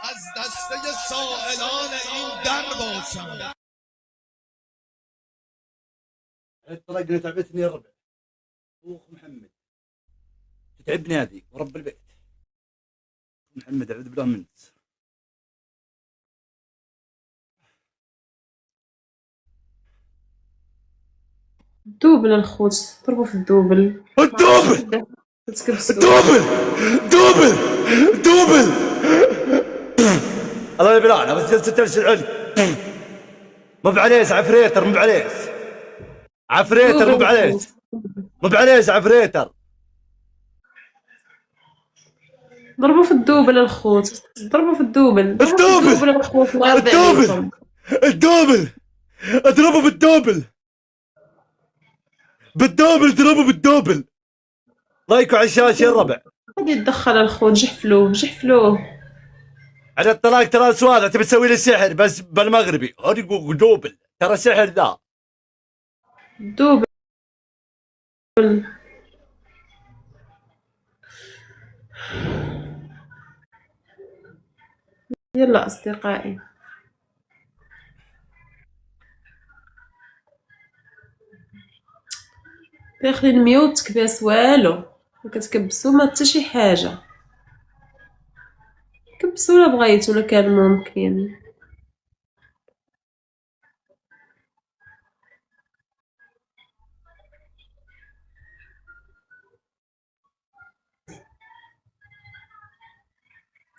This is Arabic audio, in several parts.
از دسته سائلان این در باشم. الطلاق تعبتني يا ربع. اخ محمد تتعبني هذه ورب البيت. محمد اعوذ بالله منك. الدوبل الخوت، ضربوا في الدوبل. الدوبل تكبسوا. دوبل الله يبلع انا بس جلست تمشي العلي. مو بعليس عفريتر، مو بعليس عفريتر، مو بعليس مو بعليس عفريتر. ضربوا في الدوبل الخوت، ضربوا في الدوبل. الدوبل الخوت الله يرضي عليكم. الدوبل اضربوا بالدوبل اضربوا بالدوبل. لايكوا على الشاشه يا الربع. غادي يتدخل الخوت، جحفلوه. على الطلاق ترى سؤال، تبي تسوي لي سحر بس بالمغربي. هذي دوبل ترى سحر ذا. دوبل يلا أصدقائي، داخلين ميوت تكباس والو، مكتكبسو ما حتى شي حاجة. كبسو لا بغيتو لا كان ممكن.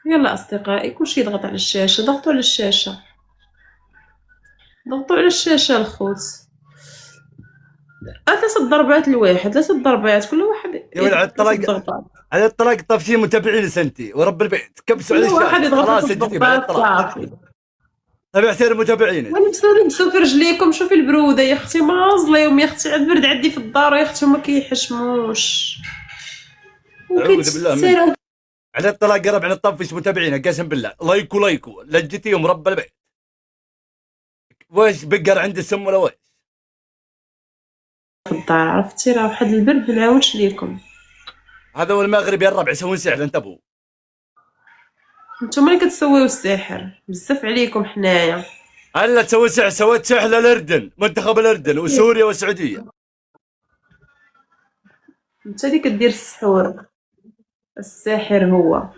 يلا أصدقائي، كلشي يضغط على الشاشة، ضغطوا على الشاشة، ضغطوا على الشاشة الخوت. 3 ضربات لواحد، 3 ضربات كل واحد. يا ولد على الطلاق طافشين متابعين سنتي ورب البيت. كبسوا على الشاشة خلاص سجلتي بعد الطلاق. طيب احترم متابعينك. لبسوا في رجليكم. شوفي البرودة يا اختي، ما ظليهم يا اختي، عاد برد عندي في الدار يا اختي وما كيحشموش. أعوذ بالله منك. على الطلاق قرب على الطفش متابعينك قسم بالله. لايكو لجتيهم رب البيت. واش بقر عند السم ولا واش؟ في الدار عرفتي راه واحد البرد منعاونش ليكم. هذا هو المغرب يا الربع يسوون سحر انتبهوا. نتوما اللي كتسويو السحر بزاف عليكم حنايا. هلا تسوي سحر، سويت سحر للاردن، منتخب الاردن وسوريا والسعوديه. انت اللي كدير السحور، الساحر هو.